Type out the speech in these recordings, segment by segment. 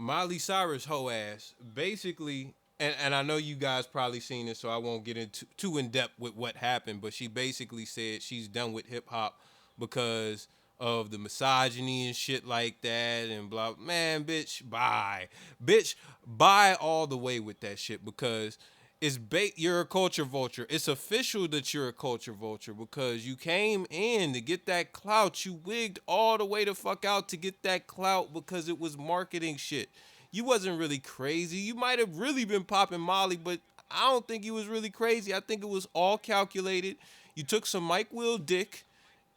Miley Cyrus hoe ass basically, and I know you guys probably seen it, so I won't get into too in depth with what happened. But she basically said she's done with hip hop because of the misogyny and shit like that, and blah. Man, bitch, bye all the way with that shit because you're a culture vulture. It's official that you're a culture vulture because you came in to get that clout. You wigged all the way the fuck out to get that clout because it was marketing shit. You wasn't really crazy. You might have really been popping Molly, but I don't think you was really crazy. I think it was all calculated. You took some Mike Will dick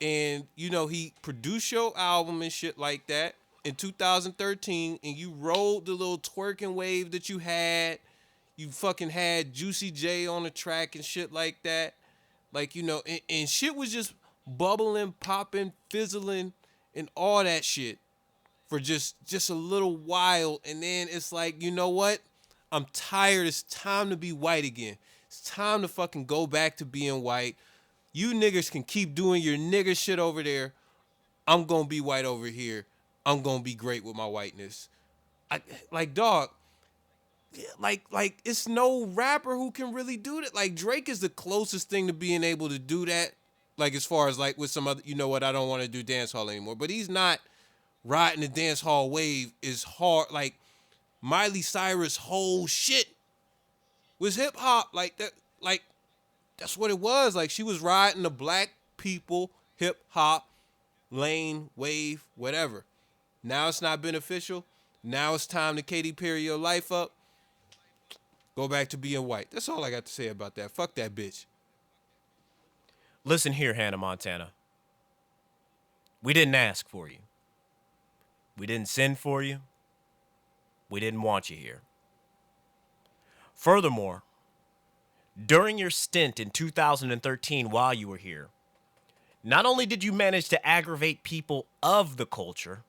and he produced your album and shit like that in 2013 and you rolled the little twerking wave that you had. You fucking had Juicy J on the track and shit like that. Like, and shit was just bubbling, popping, fizzling, and all that shit for just a little while. And then it's like, you know what? I'm tired. It's time to be white again. It's time to fucking go back to being white. You niggas can keep doing your nigger shit over there. I'm gonna be white over here. I'm gonna be great with my whiteness. Like dog, like it's no rapper who can really do that. Like Drake is the closest thing to being able to do that. Like as far as like with some other, you know what, I don't want to do dance hall anymore. But he's not riding the dance hall wave is hard. Like Miley Cyrus' whole shit was hip hop. Like that. Like that's what it was. Like she was riding the black people hip hop lane wave, whatever. Now it's not beneficial. Now it's time to Katy Perry your life up. Go back to being white. That's all I got to say about that. Fuck that bitch. Listen here, Hannah Montana. We didn't ask for you. We didn't send for you. We didn't want you here. Furthermore, during your stint in 2013 while you were here, not only did you manage to aggravate people of the culture,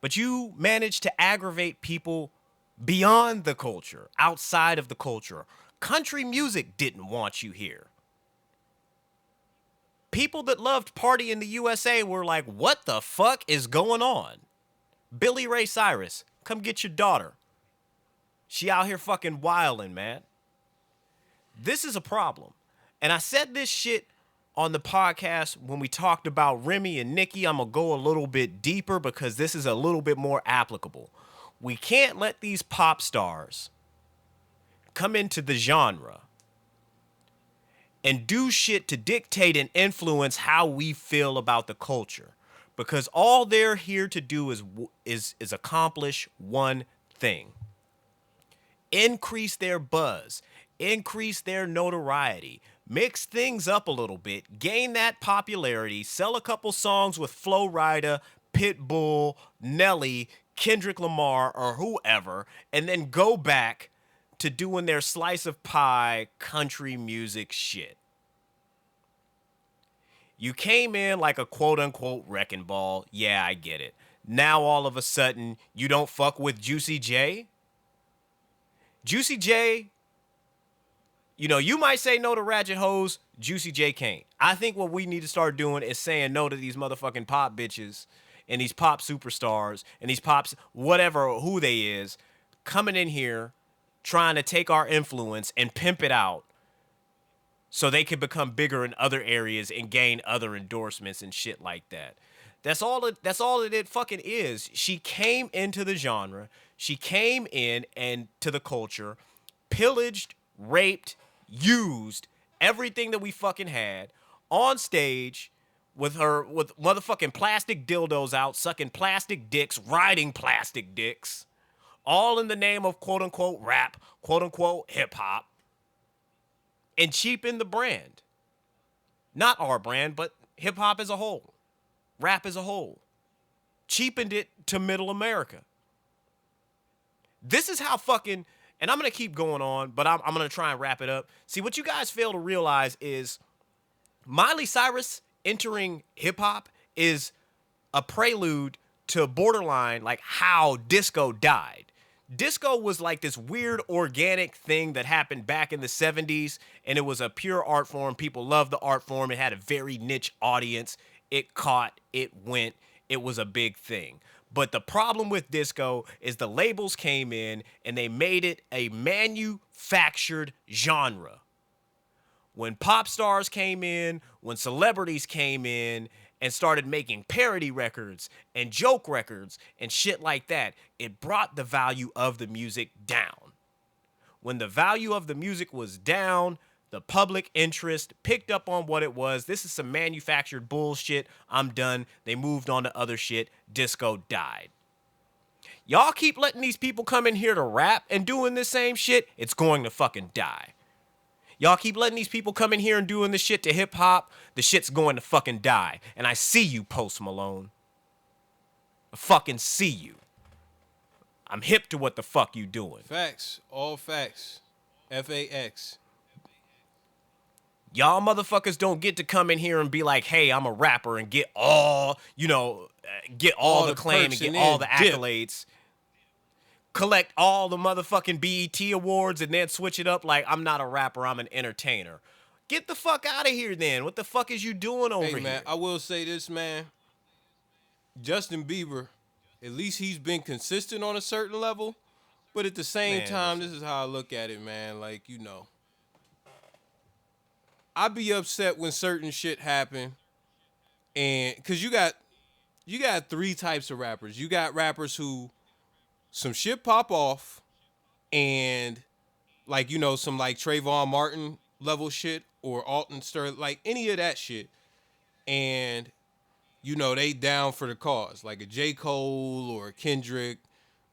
but you managed to aggravate people beyond the culture, outside of the culture. Country music didn't want you here. People that loved Party in the USA were like, what the fuck is going on? Billy Ray Cyrus, come get your daughter. She out here fucking wildin', man. This is a problem. And I said this shit on the podcast when we talked about Remy and Nicki. I'm going to go a little bit deeper because this is a little bit more applicable. We can't let these pop stars come into the genre and do shit to dictate and influence how we feel about the culture, because all they're here to do is accomplish one thing: increase their buzz, increase their notoriety, mix things up a little bit, gain that popularity, sell a couple songs with Flo Rida, Pitbull, Nelly, Kendrick Lamar, or whoever, and then go back to doing their slice of pie country music shit. You came in like a quote-unquote wrecking ball. Yeah, I get it. Now all of a sudden, you don't fuck with Juicy J? Juicy J, you might say no to ratchet hoes. Juicy J can't. I think what we need to start doing is saying no to these motherfucking pop bitches and these pop superstars and these pops, whatever, who they is, coming in here trying to take our influence and pimp it out so they can become bigger in other areas and gain other endorsements and shit like that. That's all it fucking is. She came into the genre. She came in and to the culture, pillaged, raped, used everything that we fucking had on stage with motherfucking plastic dildos out, sucking plastic dicks, riding plastic dicks, all in the name of quote unquote rap, quote unquote hip hop, and cheapen the brand. Not our brand, but hip hop as a whole, rap as a whole. Cheapened it to middle America. This is how fucking, and I'm going to keep going on, but I'm going to try and wrap it up. See, what you guys fail to realize is Miley Cyrus entering hip hop is a prelude to borderline like how disco died. Disco was like this weird organic thing that happened back in the 70s, and it was a pure art form. People loved the art form. It had a very niche audience. It caught, it went, it was a big thing. But the problem with disco is the labels came in and they made it a manufactured genre. When pop stars came in, when celebrities came in and started making parody records and joke records and shit like that, it brought the value of the music down. When the value of the music was down, the public interest picked up on what it was. This is some manufactured bullshit. I'm done. They moved on to other shit. Disco died. Y'all keep letting these people come in here to rap and doing this same shit, it's going to fucking die. Y'all keep letting these people come in here and doing this shit to hip hop, the shit's going to fucking die. And I see you, Post Malone. I fucking see you. I'm hip to what the fuck you doing. Facts. All facts. FAX. Y'all motherfuckers don't get to come in here and be like, hey, I'm a rapper and get all, get all the claim and get all the accolades. Collect all the motherfucking BET awards and then switch it up like I'm not a rapper, I'm an entertainer. Get the fuck out of here then. What the fuck is you doing over here? Man, I will say this, man. Justin Bieber, at least he's been consistent on a certain level. But at the same time, this is how I look at it, man. Like, I be upset when certain shit happen. And because you got three types of rappers. You got rappers who some shit pop off and like, some like Trayvon Martin level shit or Alton Sterling, like any of that shit. And, they down for the cause. Like a J. Cole or a Kendrick.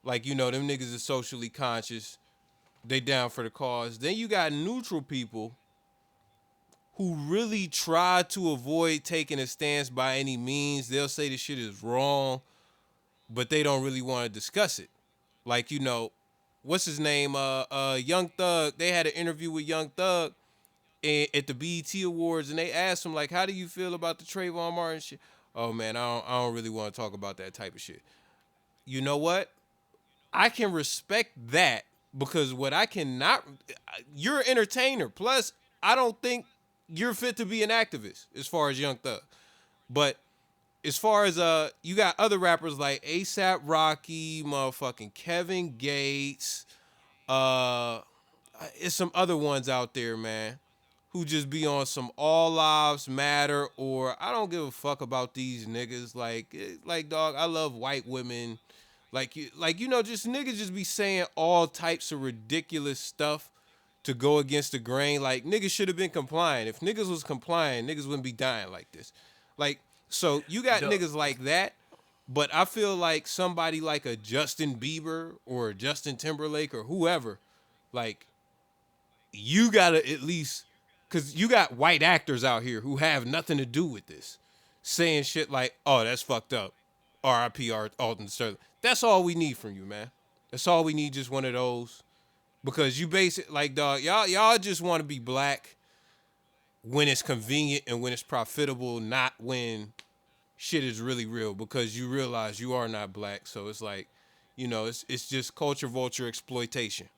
Like, them niggas are socially conscious. They down for the cause. Then you got neutral people who really try to avoid taking a stance by any means. They'll say the shit is wrong, but they don't really want to discuss it. Like, what's his name? Young Thug. They had an interview with Young Thug at the BET Awards, and they asked him, like, how do you feel about the Trayvon Martin shit? Oh, man, I don't really want to talk about that type of shit. You know what? I can respect that because what I cannot... You're an entertainer. Plus, I don't think you're fit to be an activist as far as Young Thug. But as far as you got other rappers like A$AP Rocky, motherfucking Kevin Gates, it's some other ones out there, man, who just be on some all lives matter or I don't give a fuck about these niggas. Like dog, I love white women. Just niggas just be saying all types of ridiculous stuff to go against the grain. Like, niggas should have been complying. If niggas was complying, niggas wouldn't be dying like this. Like, so you got niggas like that, but I feel like somebody like a Justin Bieber or a Justin Timberlake or whoever, like, you gotta at least, because you got white actors out here who have nothing to do with this, saying shit like, oh, that's fucked up. R.I.P. Alton Sterling. That's all we need from you, man. That's all we need, just one of those. Because you base it like, dog, y'all just want to be black when it's convenient and when it's profitable, not when shit is really real, because you realize you are not black. So it's like, it's just culture vulture exploitation.